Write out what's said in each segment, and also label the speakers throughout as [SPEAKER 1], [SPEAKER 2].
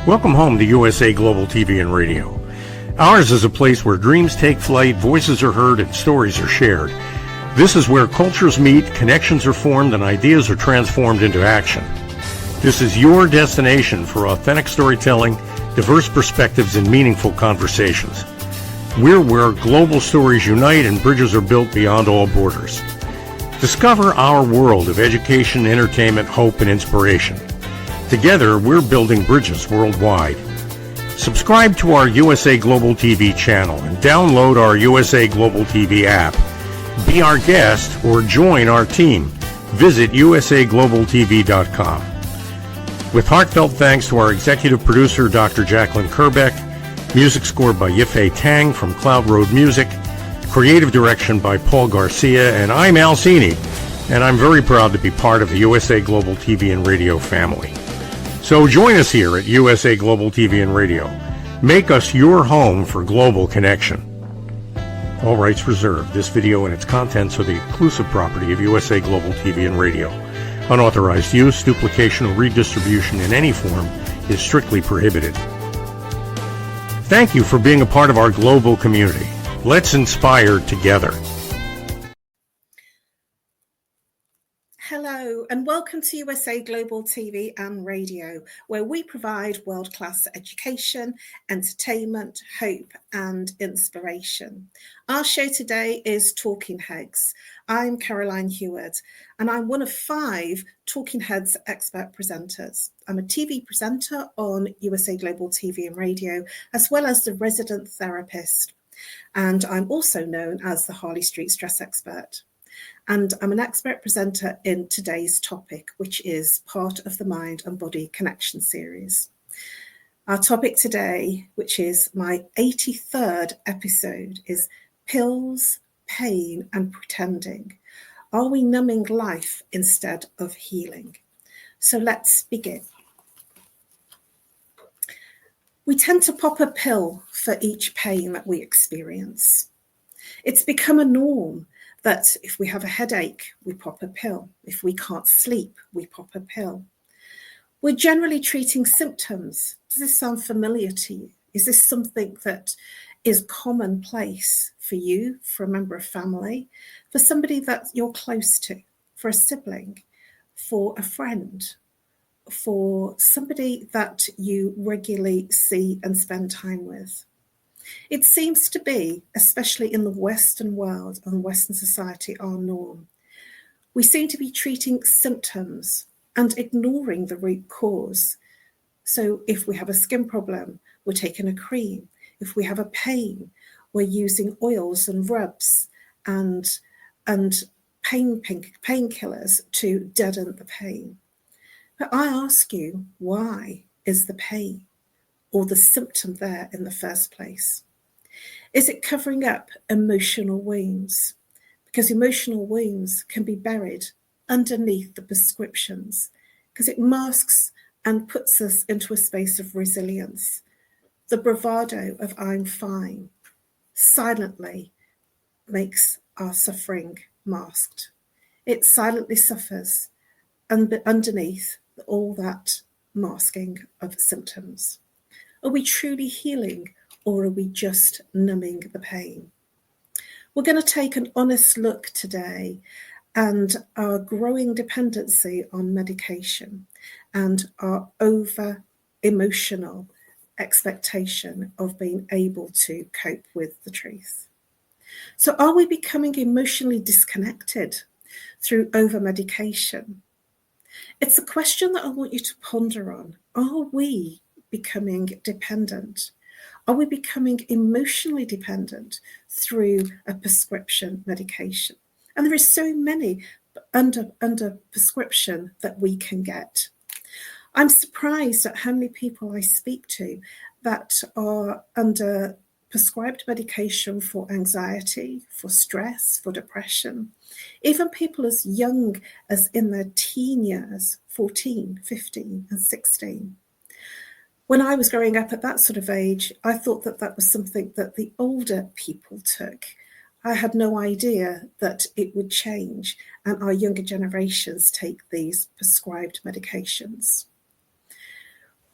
[SPEAKER 1] Welcome home to USA Global TV and Radio. Ours is a place where dreams take flight, voices are heard, and stories are shared. This is where cultures meet, connections are formed, and ideas are transformed into action. This is your destination for authentic storytelling, diverse perspectives, and meaningful conversations. We're where global stories unite and bridges are built beyond all borders. Discover our world of education, entertainment, hope, and inspiration. Together, we're building bridges worldwide. Subscribe to our USA Global TV channel and download our USA Global TV app. Be our guest or join our team. Visit usaglobaltv.com. With heartfelt thanks to our executive producer, Dr. Jacqueline Kerbeck, music scored by Yifei Tang from Cloud Road Music, creative direction by Paul Garcia, and I'm Al Cini, and I'm very proud to be part of the USA Global TV and Radio family. So join us here at USA Global TV and Radio. Make us your home for global connection. All rights reserved. This video and its contents are the exclusive property of USA Global TV and Radio. Unauthorized use, duplication, or redistribution in any form is strictly prohibited. Thank you for being a part of our global community. Let's inspire together.
[SPEAKER 2] Hello and welcome to USA Global TV and Radio, where we provide world-class education, entertainment, hope and inspiration. Our show today is Talking Heads. I'm Caroline Heward and I'm one of 5 Talking Heads expert presenters. I'm a TV presenter on USA Global TV and Radio, as well as the resident therapist. And I'm also known as the Harley Street Stress Expert. And I'm an expert presenter in today's topic, which is part of the Mind and Body Connection series. Our topic today, which is my 83rd episode, is pills, pain and pretending. Are we numbing life instead of healing? So let's begin. We tend to pop a pill for each pain that we experience. It's become a norm that if we have a headache, we pop a pill. If we can't sleep, we pop a pill. We're generally treating symptoms. Does this sound familiar to you? Is this something that is commonplace for you, for a member of family, for somebody that you're close to, for a sibling, for a friend, for somebody that you regularly see and spend time with? It seems to be, especially in the Western world and Western society, our norm. We seem to be treating symptoms and ignoring the root cause. So if we have a skin problem, we're taking a cream. If we have a pain, we're using oils and rubs and painkillers to deaden the pain. But I ask you, why is the pain or the symptom there in the first place? Is it covering up emotional wounds? Because emotional wounds can be buried underneath the prescriptions, because it masks and puts us into a space of resilience. The bravado of I'm fine silently makes our suffering masked. It silently suffers underneath all that masking of symptoms. Are we truly healing, or are we just numbing the pain? We're going to take an honest look today and our growing dependency on medication and our over-emotional expectation of being able to cope with the truth. So are we becoming emotionally disconnected through over-medication? It's a question that I want you to ponder on. Are we becoming dependent? Are we becoming emotionally dependent through a prescription medication? And there is so many under prescription that we can get. I'm surprised at how many people I speak to that are under prescribed medication for anxiety, for stress, for depression. Even people as young as in their teen years, 14, 15 and 16. When I was growing up at that sort of age, I thought that that was something that the older people took. I had no idea that it would change and our younger generations take these prescribed medications.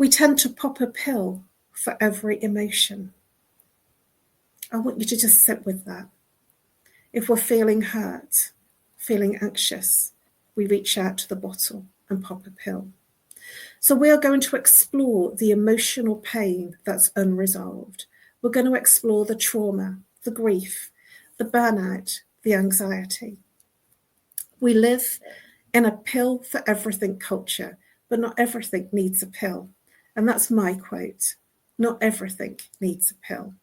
[SPEAKER 2] We tend to pop a pill for every emotion. I want you to just sit with that. If we're feeling hurt, feeling anxious, we reach out to the bottle and pop a pill. So we are going to explore the emotional pain that's unresolved. We're going to explore the trauma, the grief, the burnout, the anxiety. We live in a pill for everything culture, but not everything needs a pill. And that's my quote. Not everything needs a pill.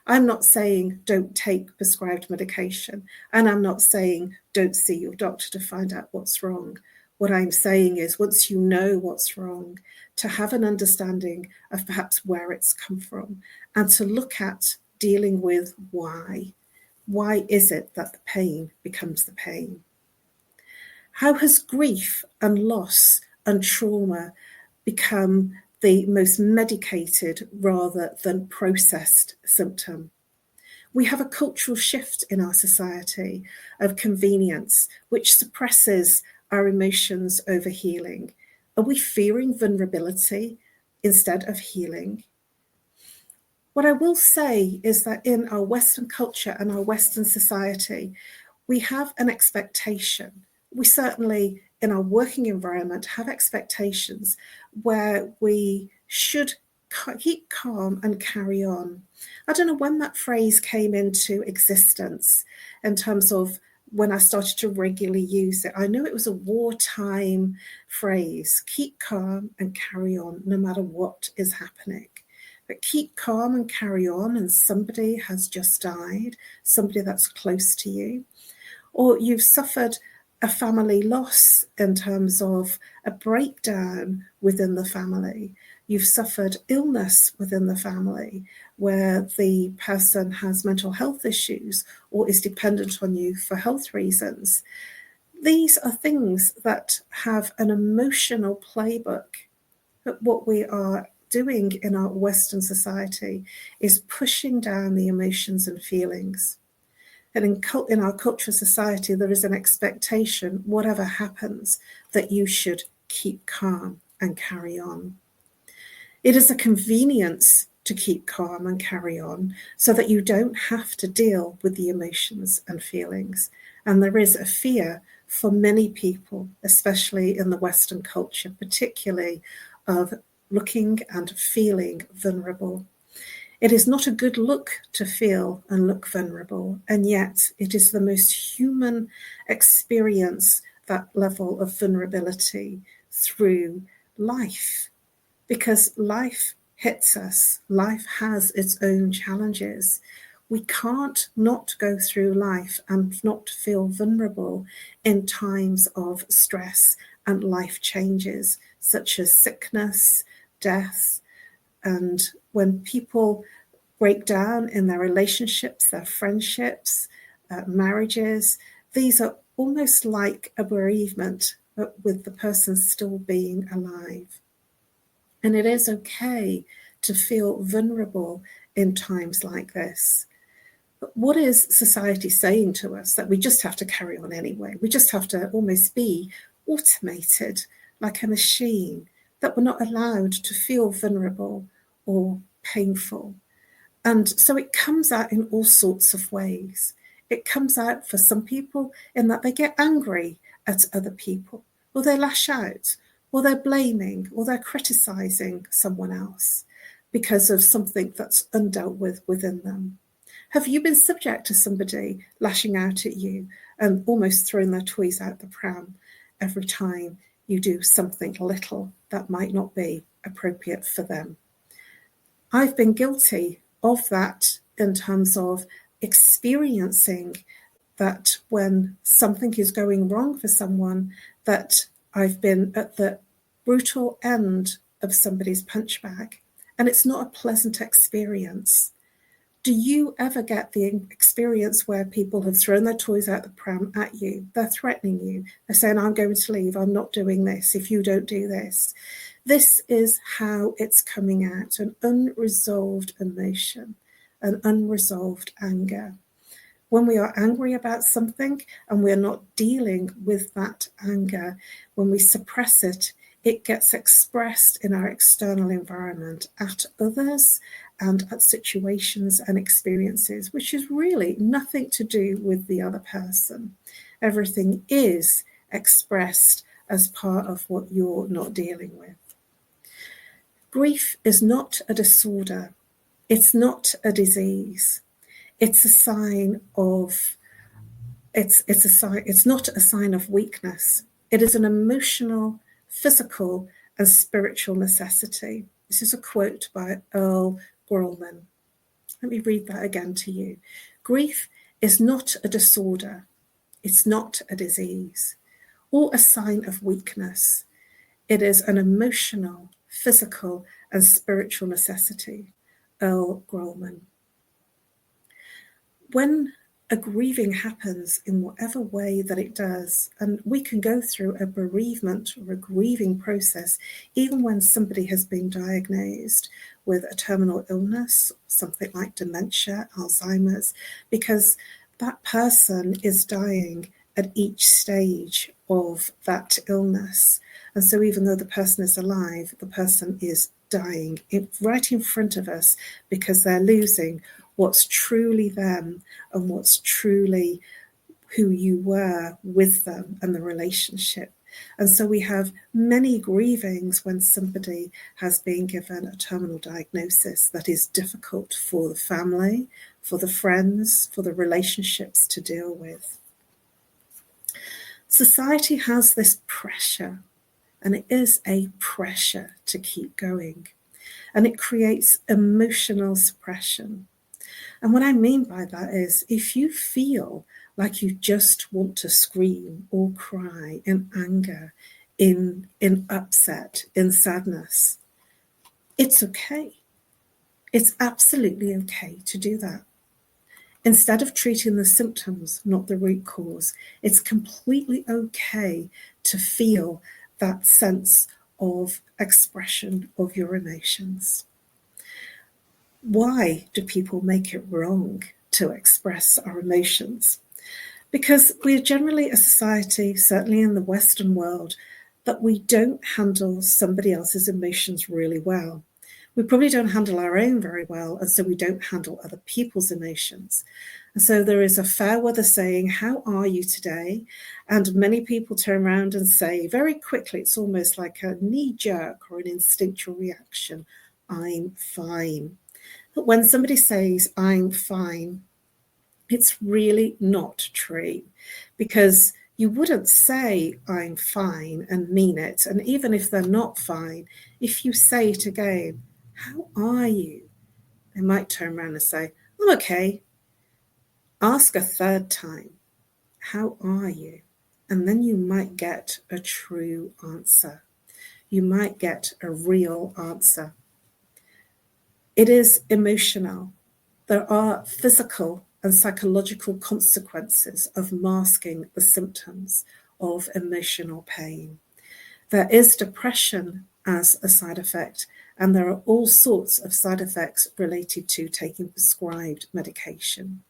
[SPEAKER 2] I'm not saying don't take prescribed medication, and I'm not saying don't see your doctor to find out what's wrong. What I'm saying is, once you know what's wrong, to have an understanding of perhaps where it's come from, and to look at dealing with why. Why is it that the pain becomes the pain? How has grief and loss and trauma become the most medicated rather than processed symptom? We have a cultural shift in our society of convenience, which suppresses our emotions over healing. Are we fearing vulnerability instead of healing? What I will say is that in our Western culture and our Western society, we have an expectation. We certainly, in our working environment, have expectations where we should keep calm and carry on. I don't know when that phrase came into existence in terms of when I started to regularly use it. I know it was a wartime phrase, keep calm and carry on no matter what is happening. But keep calm and carry on, and somebody has just died, somebody that's close to you, or you've suffered a family loss in terms of a breakdown within the family. You've suffered illness within the family where the person has mental health issues or is dependent on you for health reasons. These are things that have an emotional playbook. But what we are doing in our Western society is pushing down the emotions and feelings. And in our cultural society, there is an expectation, whatever happens, that you should keep calm and carry on. It is a convenience to keep calm and carry on so that you don't have to deal with the emotions and feelings. And there is a fear for many people, especially in the Western culture, particularly of looking and feeling vulnerable. It is not a good look to feel and look vulnerable, and yet it is the most human experience, that level of vulnerability through life, because life hits us. Life has its own challenges. We can't not go through life and not feel vulnerable in times of stress and life changes, such as sickness, death, and when people break down in their relationships, their friendships, marriages, these are almost like a bereavement, but with the person still being alive. And it is okay to feel vulnerable in times like this. But what is society saying to us? That we just have to carry on anyway. We just have to almost be automated like a machine, that we're not allowed to feel vulnerable or painful. And so it comes out in all sorts of ways. It comes out for some people in that they get angry at other people, or they lash out, or they're blaming, or they're criticizing someone else because of something that's undealt with within them. Have you been subject to somebody lashing out at you and almost throwing their toys out the pram every time you do something little that might not be appropriate for them? I've been guilty of that in terms of experiencing that when something is going wrong for someone, that I've been at the brutal end of somebody's punch bag, and it's not a pleasant experience. Do you ever get the experience where people have thrown their toys out the pram at you? They're threatening you. They're saying, I'm going to leave. I'm not doing this if you don't do this. This is how it's coming out, an unresolved emotion, an unresolved anger. When we are angry about something and we're not dealing with that anger, when we suppress it, it gets expressed in our external environment at others and at situations and experiences, which is really nothing to do with the other person. Everything is expressed as part of what you're not dealing with. Grief is not a disorder. It's not a disease. It's a sign of it's not a sign of weakness. It is an emotional, physical, and spiritual necessity. This is a quote by Earl Grolman. Let me read that again to you. Grief is not a disorder. It's not a disease or a sign of weakness. It is an emotional, physical, and spiritual necessity. Earl Grolman. When a grieving happens in whatever way that it does, and we can go through a bereavement or a grieving process, even when somebody has been diagnosed with a terminal illness, something like dementia, Alzheimer's, because that person is dying at each stage of that illness. And so even though the person is alive, the person is dying right in front of us because they're losing what's truly them and what's truly who you were with them and the relationship. And so we have many grievings when somebody has been given a terminal diagnosis that is difficult for the family, for the friends, for the relationships to deal with. Society has this pressure, and it is a pressure to keep going, and it creates emotional suppression. And what I mean by that is if you feel like you just want to scream or cry in anger, in upset, in sadness, it's okay. It's absolutely okay to do that. Instead of treating the symptoms, not the root cause, it's completely okay to feel that sense of expression of your emotions. Why do people make it wrong to express our emotions? Because we are generally a society, certainly in the Western world, that we don't handle somebody else's emotions really well. We probably don't handle our own very well, and so we don't handle other people's emotions. And so there is a fair weather saying, how are you today? And many people turn around and say very quickly, it's almost like a knee-jerk or an instinctual reaction, I'm fine. But when somebody says, I'm fine, it's really not true, because you wouldn't say I'm fine and mean it. And even if they're not fine, if you say it again, how are you? They might turn around and say, I'm okay. Ask a third time, how are you? And then you might get a true answer. You might get a real answer. It is emotional. There are physical and psychological consequences of masking the symptoms of emotional pain. There is depression as a side effect, and there are all sorts of side effects related to taking prescribed medication.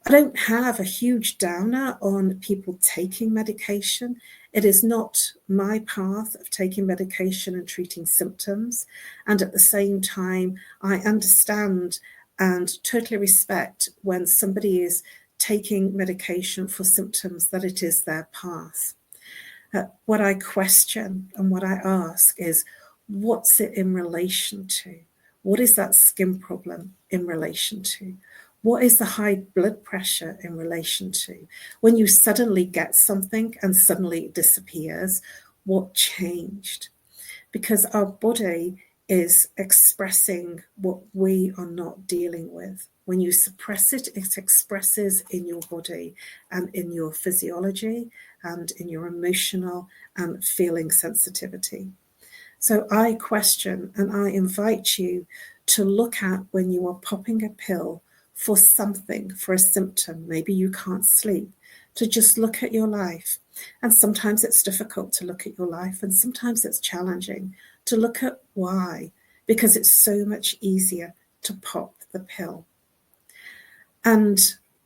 [SPEAKER 2] I don't have a huge downer on people taking medication. It is not my path of taking medication and treating symptoms. And at the same time, I understand and totally respect when somebody is taking medication for symptoms that it is their path. What I question and what I ask is, what's it in relation to? What is that skin problem in relation to? What is the high blood pressure in relation to? When you suddenly get something and suddenly it disappears, what changed? Because our body is expressing what we are not dealing with. When you suppress it, it expresses in your body and in your physiology and in your emotional and feeling sensitivity. So I question and I invite you to look at when you are popping a pill for something, for a symptom, maybe you can't sleep, to just look at your life. And sometimes it's difficult to look at your life, and sometimes it's challenging to look at why, because it's so much easier to pop the pill. And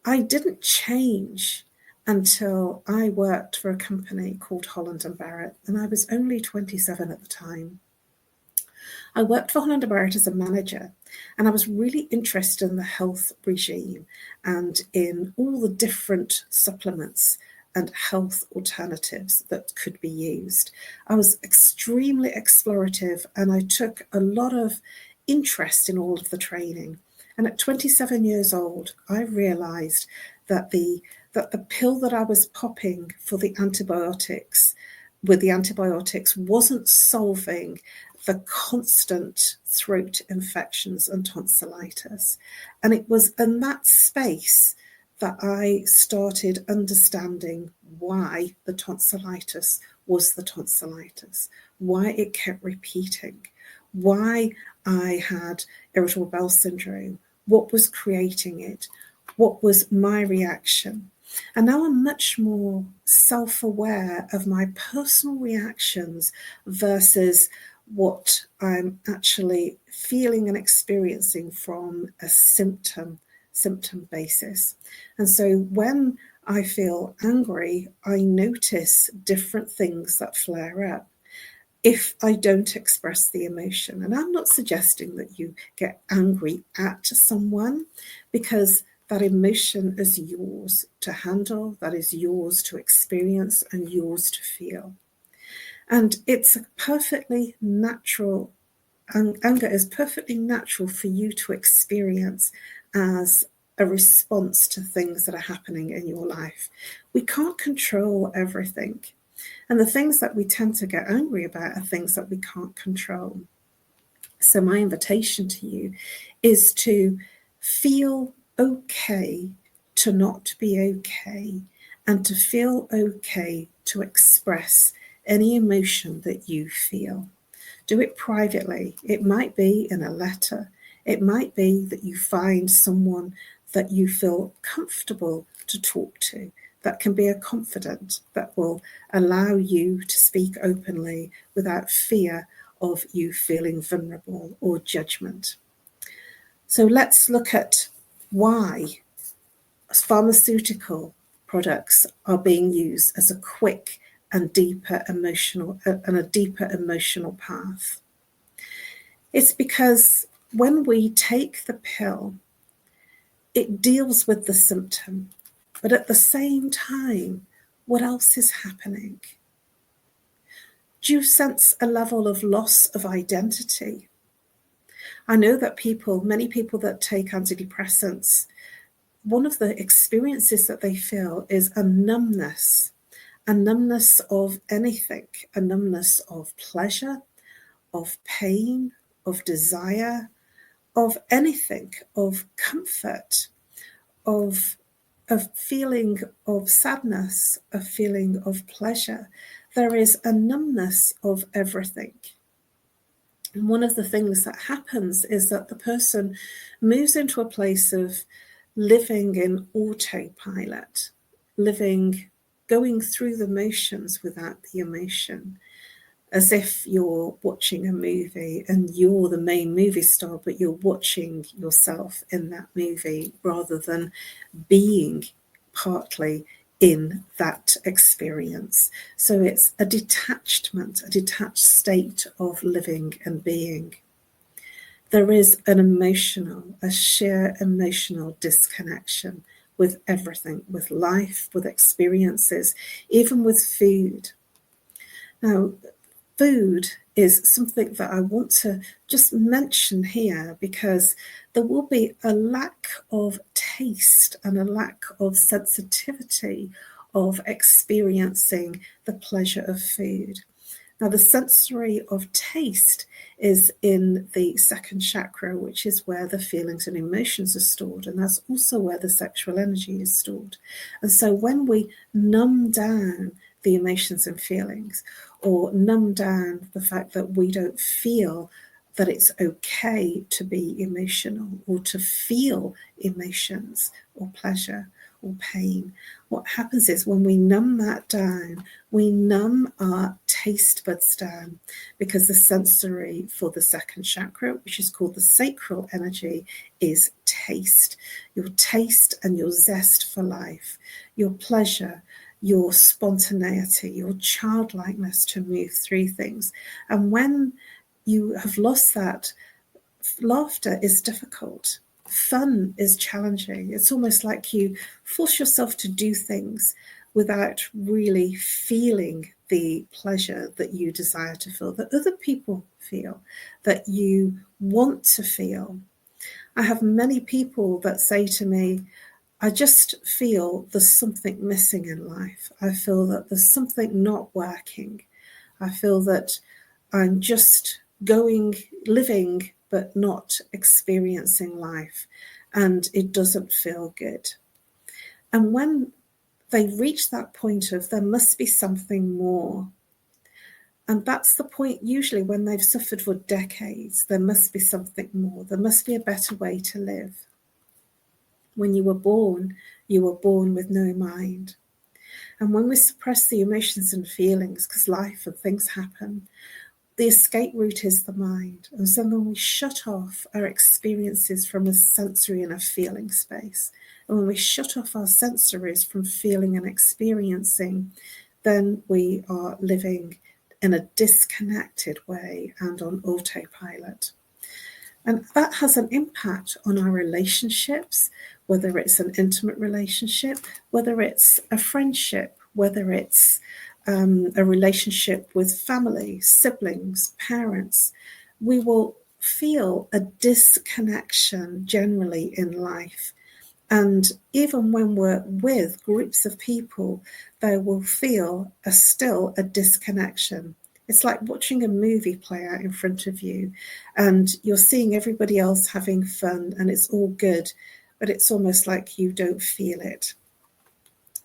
[SPEAKER 2] I didn't change until I worked for a company called Holland and Barrett, and I was only 27 at the time. I worked for Holland and Barrett as a manager, and I was really interested in the health regime and in all the different supplements and health alternatives that could be used. I was extremely explorative, and I took a lot of interest in all of the training. And at 27 years old, I realized that the pill that I was popping for the antibiotics wasn't solving the constant throat infections and tonsillitis. And it was in that space that I started understanding why the tonsillitis was the tonsillitis, why it kept repeating, why I had irritable bowel syndrome, what was creating it, what was my reaction. And now I'm much more self-aware of my personal reactions versus what I'm actually feeling and experiencing from a symptom basis. And so when I feel angry, I notice different things that flare up if I don't express the emotion. And I'm not suggesting that you get angry at someone, because that emotion is yours to handle, that is yours to experience and yours to feel. And it's perfectly natural, anger is perfectly natural for you to experience as a response to things that are happening in your life. We can't control everything. And the things that we tend to get angry about are things that we can't control. So my invitation to you is to feel okay to not be okay, and to feel okay to express any emotion that you feel. Do it privately. It might be in a letter. It might be that you find someone that you feel comfortable to talk to, that can be a confidant, that will allow you to speak openly without fear of you feeling vulnerable or judgment. So let's look at why pharmaceutical products are being used as a quick and a deeper emotional path. It's because when we take the pill, it deals with the symptom, but at the same time, what else is happening? Do you sense a level of loss of identity? I know that many people that take antidepressants, one of the experiences that they feel is a numbness of anything, a numbness of pleasure, of pain, of desire, of anything, of comfort, of feeling of sadness, a feeling of pleasure. There is a numbness of everything. And one of the things that happens is that the person moves into a place of living in autopilot, going through the motions without the emotion, as if you're watching a movie and you're the main movie star, but you're watching yourself in that movie rather than being partly in that experience. So it's a detached state of living and being. There is a sheer emotional disconnection with everything, with life, with experiences, even with food. Now, food is something that I want to just mention here, because there will be a lack of taste and a lack of sensitivity of experiencing the pleasure of food. Now, the sensory of taste is in the second chakra, which is where the feelings and emotions are stored, and that's also where the sexual energy is stored. And so when we numb down the emotions and feelings, or numb down the fact that we don't feel that it's okay to be emotional or to feel emotions or pleasure or pain, what happens is when we numb that down, we numb our taste buds down, because the sensory for the second chakra, which is called the sacral energy, is taste. Your taste and your zest for life, your pleasure, your spontaneity, your childlikeness to move through things. And when you have lost that, laughter is difficult. Fun is challenging. It's almost like you force yourself to do things without really feeling the pleasure that you desire to feel, that other people feel, that you want to feel. I have many people that say to me, I just feel there's something missing in life. I feel that there's something not working. I feel that I'm just living, but not experiencing life, and it doesn't feel good. And when they reach that point of there must be something more, and that's the point usually when they've suffered for decades, there must be something more. There must be a better way to live. When you were born with no mind. And when we suppress the emotions and feelings, because life and things happen, the escape route is the mind. And so when we shut off our experiences from a sensory and a feeling space, and when we shut off our sensories from feeling and experiencing, then we are living in a disconnected way and on autopilot. And that has an impact on our relationships, whether it's an intimate relationship, whether it's a friendship, whether it's a relationship with family, siblings, parents. We will feel a disconnection generally in life. And even when we're with groups of people, they will feel still a disconnection. It's like watching a movie play out in front of you, and you're seeing everybody else having fun and it's all good, but it's almost like you don't feel it.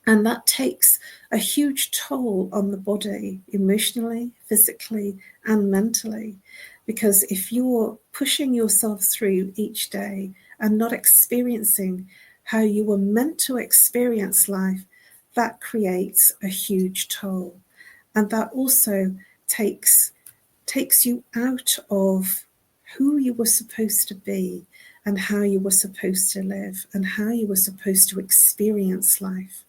[SPEAKER 2] And that takes a huge toll on the body, emotionally, physically, and mentally. Because if you're pushing yourself through each day and not experiencing how you were meant to experience life, that creates a huge toll. And that also takes you out of who you were supposed to be and how you were supposed to live and how you were supposed to experience life.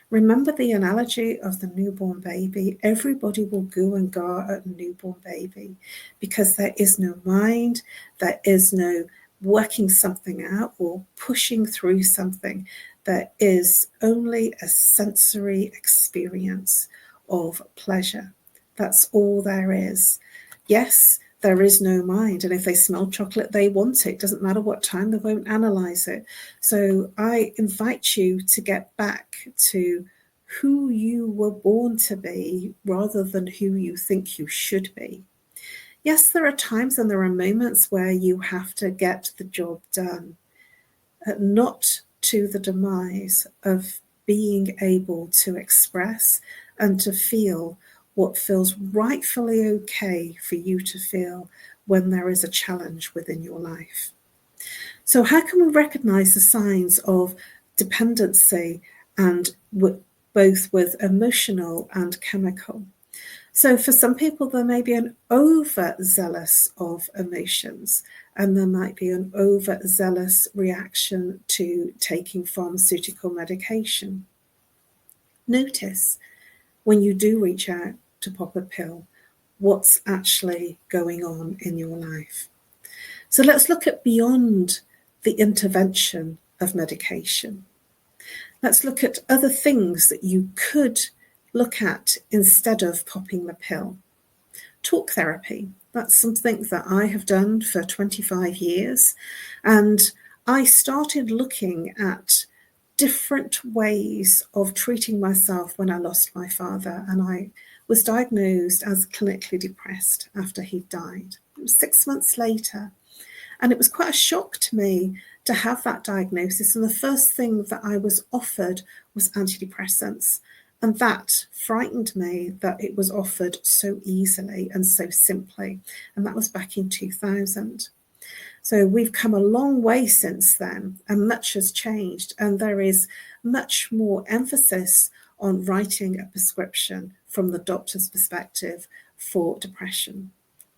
[SPEAKER 2] Remember the analogy of the newborn baby. Everybody will goo and gar at a newborn baby because there is no mind, there is no working something out or pushing through something. There is only a sensory experience of pleasure. That's all there is. Yes, there is no mind. And if they smell chocolate, they want it. Doesn't matter what time, they won't analyze it. So I invite you to get back to who you were born to be rather than who you think you should be. Yes, there are times and there are moments where you have to get the job done, not to the demise of being able to express and to feel what feels rightfully okay for you to feel when there is a challenge within your life. So how can we recognize the signs of dependency and both with emotional and chemical? So for some people, there may be an overzealous of emotions, and there might be an overzealous reaction to taking pharmaceutical medication. Notice when you do reach out to pop a pill, what's actually going on in your life. So let's look at beyond the intervention of medication. Let's look at other things that you could look at instead of popping the pill. Talk therapy. That's something that I have done for 25 years. And I started looking at different ways of treating myself when I lost my father. And I was diagnosed as clinically depressed after he died. It was 6 months later. And it was quite a shock to me to have that diagnosis. And the first thing that I was offered was antidepressants. And that frightened me that it was offered so easily and so simply. And that was back in 2000. So we've come a long way since then, and much has changed. And there is much more emphasis on writing a prescription from the doctor's perspective for depression.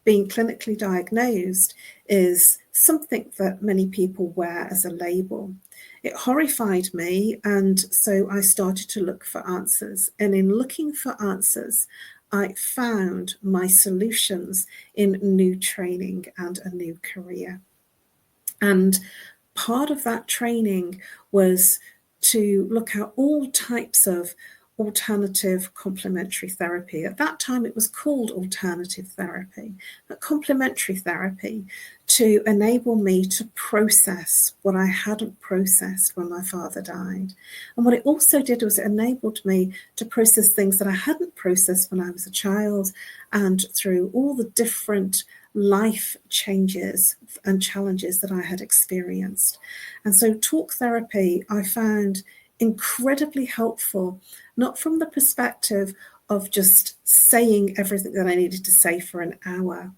[SPEAKER 2] Being clinically diagnosed is something that many people wear as a label. It horrified me, and so I started to look for answers. And in looking for answers, I found my solutions in new training and a new career. And part of that training was to look at all types of alternative complementary therapy. At that time, it was called alternative therapy, but complementary therapy, to enable me to process what I hadn't processed when my father died. And what it also did was it enabled me to process things that I hadn't processed when I was a child, and through all the different life changes and challenges that I had experienced. And so talk therapy I found incredibly helpful, not from the perspective of just saying everything that I needed to say for an hour,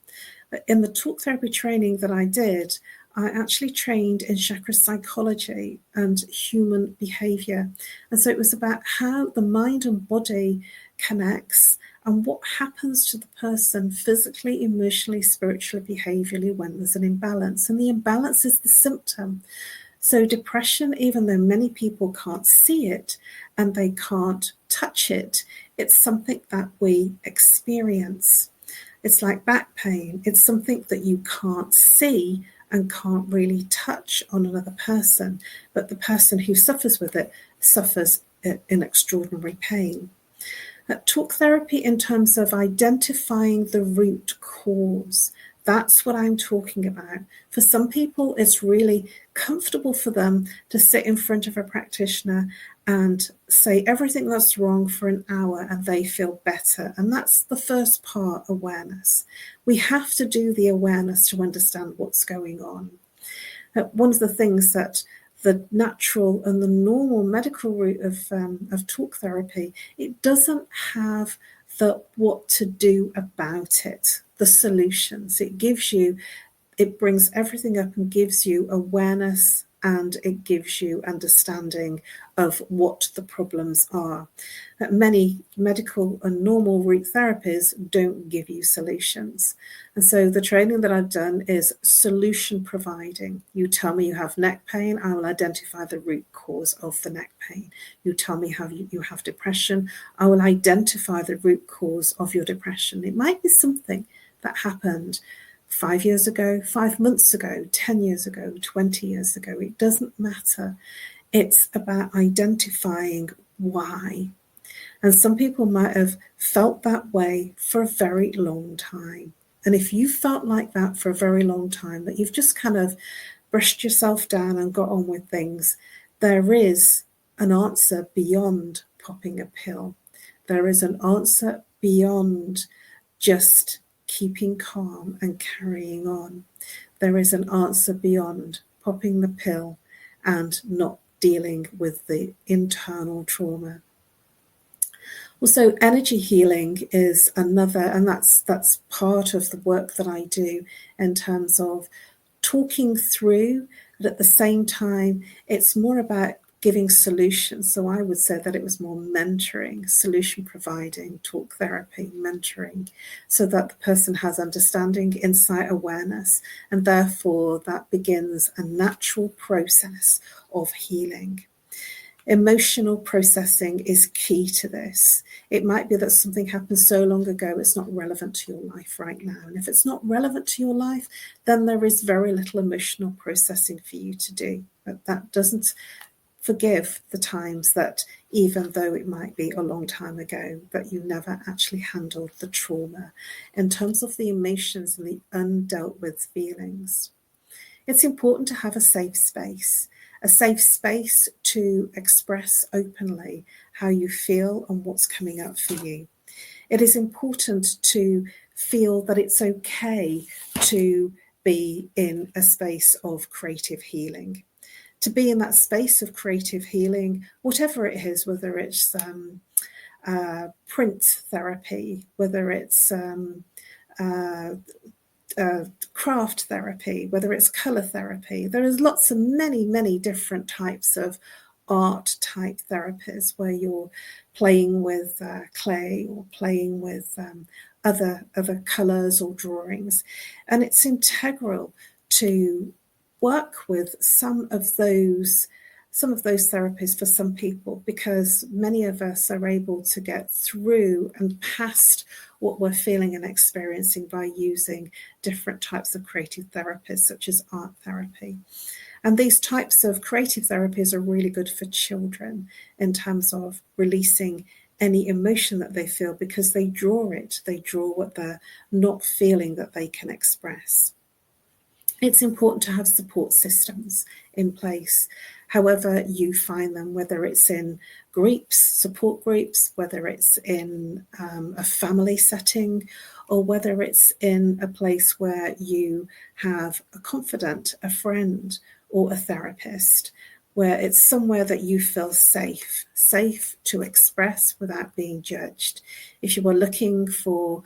[SPEAKER 2] but in the talk therapy training that I did, I actually trained in chakra psychology and human behavior. And so it was about how the mind and body connects and what happens to the person physically, emotionally, spiritually, behaviorally when there's an imbalance. And the imbalance is the symptom. So depression, even though many people can't see it and they can't touch it, it's something that we experience. It's like back pain. It's something that you can't see and can't really touch on another person, but the person who suffers with it suffers in extraordinary pain. Talk therapy in terms of identifying the root cause. That's what I'm talking about. For some people, it's really comfortable for them to sit in front of a practitioner and say everything that's wrong for an hour and they feel better. And that's the first part, awareness. We have to do the awareness to understand what's going on. One of the things that the natural and the normal medical route of talk therapy, it doesn't have the what to do about it, the solutions. It brings everything up and gives you awareness, and it gives you understanding of what the problems are. Many medical and normal route therapies don't give you solutions. And so the training that I've done is solution providing. You tell me you have neck pain, I will identify the root cause of the neck pain. You tell me how you have depression, I will identify the root cause of your depression. It might be something that happened 5 years ago, 5 months ago, 10 years ago, 20 years ago. It doesn't matter. It's about identifying why. And some people might have felt that way for a very long time. And if you felt like that for a very long time, that you've just kind of brushed yourself down and got on with things, there is an answer beyond popping a pill. There is an answer beyond just keeping calm and carrying on. There is an answer beyond popping the pill and not dealing with the internal trauma. Also, energy healing is another, and that's part of the work that I do in terms of talking through, but at the same time, it's more about giving solutions. So I would say that it was more mentoring, solution providing, talk therapy, mentoring, so that the person has understanding, insight, awareness, and therefore that begins a natural process of healing. Emotional processing is key to this. It might be that something happened so long ago it's not relevant to your life right now. And if it's not relevant to your life, then there is very little emotional processing for you to do. But that doesn't forgive the times that, even though it might be a long time ago, that you never actually handled the trauma in terms of the emotions and the undealt with feelings. It's important to have a safe space to express openly how you feel and what's coming up for you. It is important to feel that it's okay to be in a space of creative healing. To be in that space of creative healing, whatever it is, whether it's print therapy, whether it's craft therapy, whether it's color therapy. There is many different types of art type therapies where you're playing with clay or playing with other colours or drawings. And it's integral to work with some of those therapies for some people, because many of us are able to get through and past what we're feeling and experiencing by using different types of creative therapies, such as art therapy. And these types of creative therapies are really good for children in terms of releasing any emotion that they feel, because they draw what they're not feeling that they can express. It's important to have support systems in place, however you find them, whether it's in groups, support groups, whether it's in a family setting, or whether it's in a place where you have a confidant, a friend, or a therapist, where it's somewhere that you feel safe to express without being judged. If you are looking for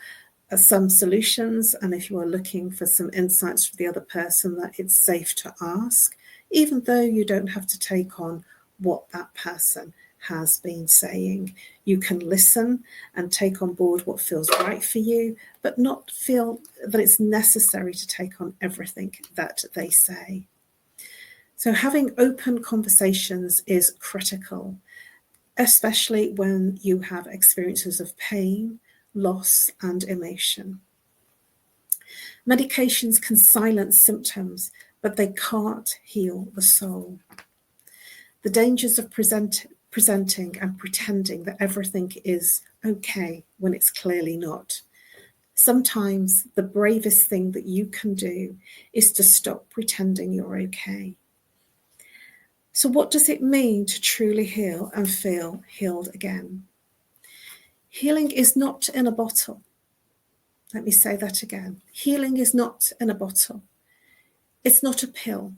[SPEAKER 2] some solutions, and if you are looking for some insights from the other person, that it's safe to ask, even though you don't have to take on what that person has been saying. You can listen and take on board what feels right for you, but not feel that it's necessary to take on everything that they say. So having open conversations is critical, especially when you have experiences of pain, loss, and emotion. Medications can silence symptoms, but they can't heal the soul. The dangers of presenting and pretending that everything is okay when it's clearly not. Sometimes the bravest thing that you can do is to stop pretending you're okay. So what does it mean to truly heal and feel healed again? Healing is not in a bottle. Let me say that again. Healing is not in a bottle. It's not a pill.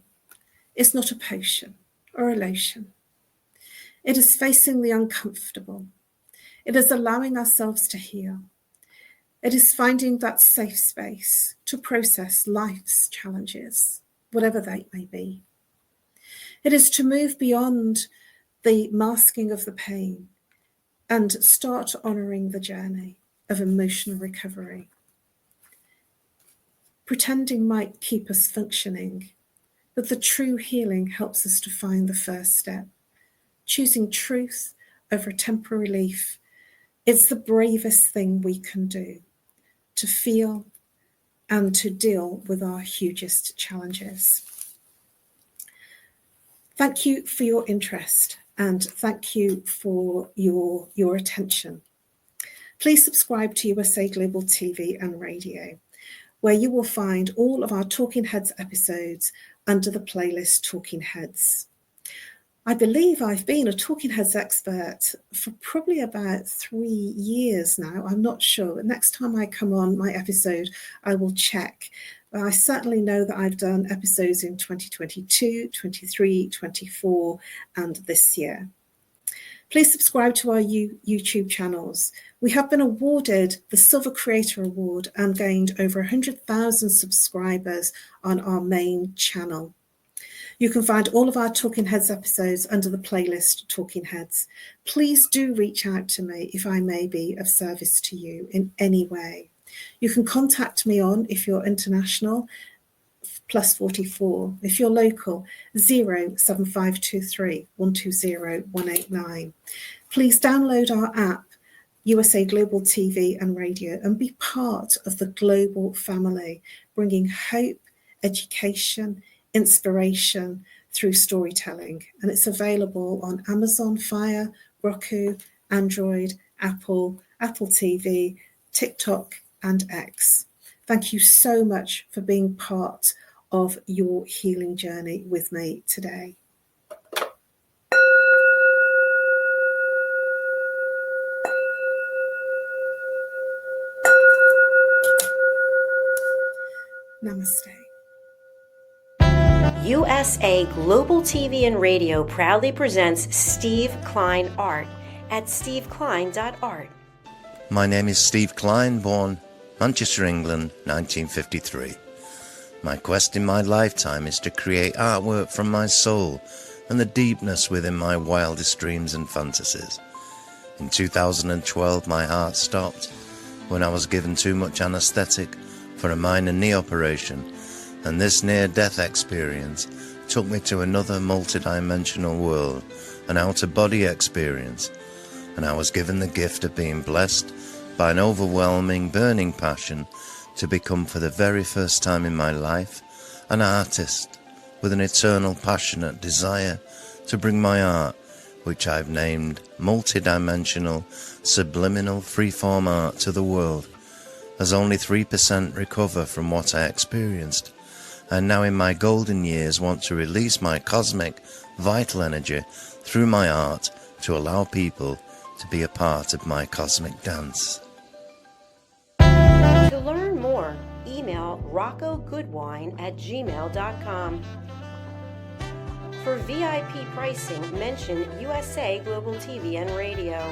[SPEAKER 2] It's not a potion or a lotion. It is facing the uncomfortable. It is allowing ourselves to heal. It is finding that safe space to process life's challenges, whatever they may be. It is to move beyond the masking of the pain and start honouring the journey of emotional recovery. Pretending might keep us functioning, but the true healing helps us to find the first step. Choosing truth over temporary relief is the bravest thing we can do to feel and to deal with our hugest challenges. Thank you for your interest, and thank you for your attention. Please subscribe to USA Global TV and Radio, where you will find all of our Talking Heads episodes under the playlist Talking Heads. I believe I've been a Talking Heads expert for probably about 3 years now. I'm not sure. Next time I come on my episode, I will check. I certainly know that I've done episodes in 2022, 23, 24, and this year. Please subscribe to our YouTube channels. We have been awarded the Silver Creator Award and gained over 100,000 subscribers on our main channel. You can find all of our Talking Heads episodes under the playlist Talking Heads. Please do reach out to me if I may be of service to you in any way. You can contact me on, if you're international, +44. If you're local, 07523 120 189. Please download our app, USA Global TV and Radio, and be part of the global family, bringing hope, education, inspiration through storytelling. And it's available on Amazon Fire, Roku, Android, Apple TV, TikTok, and X. Thank you so much for being part of your healing journey with me today. Namaste.
[SPEAKER 3] USA Global TV and Radio proudly presents Steve Klein Art at steveklein.art.
[SPEAKER 4] My name is Steve Klein, born Manchester, England, 1953. My quest in my lifetime is to create artwork from my soul and the deepness within my wildest dreams and fantasies. In 2012, my heart stopped when I was given too much anesthetic for a minor knee operation, and this near-death experience took me to another multidimensional world, an out-of-body experience, and I was given the gift of being blessed by an overwhelming, burning passion to become, for the very first time in my life, an artist with an eternal, passionate desire to bring my art, which I've named multidimensional, subliminal, freeform art, to the world, as only 3% recover from what I experienced, and now in my golden years want to release my cosmic, vital energy through my art to allow people to be a part of my cosmic dance.
[SPEAKER 3] To learn more, email roccogoodwine@gmail.com. For VIP pricing, mention USA Global TV and Radio.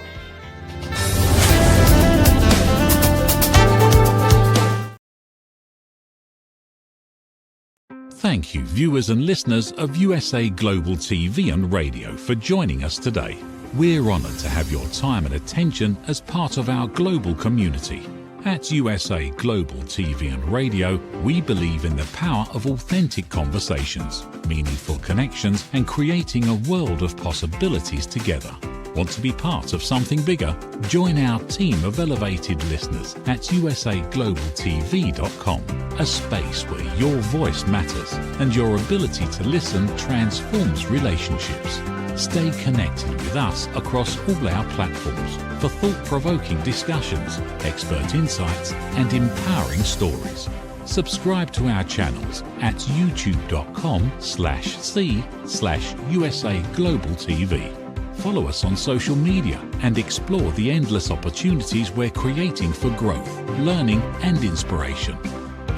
[SPEAKER 5] Thank you, viewers and listeners of USA Global TV and Radio, for joining us today. We're honoured to have your time and attention as part of our global community. At USA Global TV and Radio, we believe in the power of authentic conversations, meaningful connections, and creating a world of possibilities together. Want to be part of something bigger? Join our team of elevated listeners at usaglobaltv.com, a space where your voice matters and your ability to listen transforms relationships. Stay connected with us across all our platforms for thought-provoking discussions, expert insights, and empowering stories. Subscribe to our channels at youtube.com/c/usaglobaltv. Follow us on social media and explore the endless opportunities we're creating for growth, learning, and inspiration.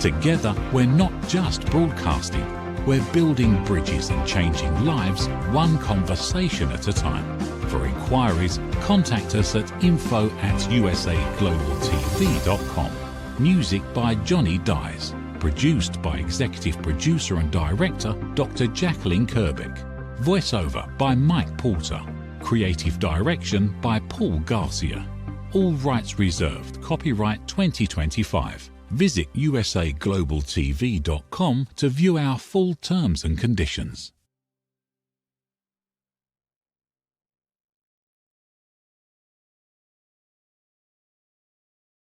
[SPEAKER 5] Together, we're not just broadcasting. We're building bridges and changing lives, one conversation at a time. For inquiries, contact us at info@usaglobaltv.com. Music by Johnny Dyes. Produced by Executive Producer and Director Dr. Jacqueline Kerbeck. Voiceover by Mike Porter. Creative Direction by Paul Garcia. All rights reserved. Copyright 2025. Visit usaglobaltv.com to view our full terms and conditions.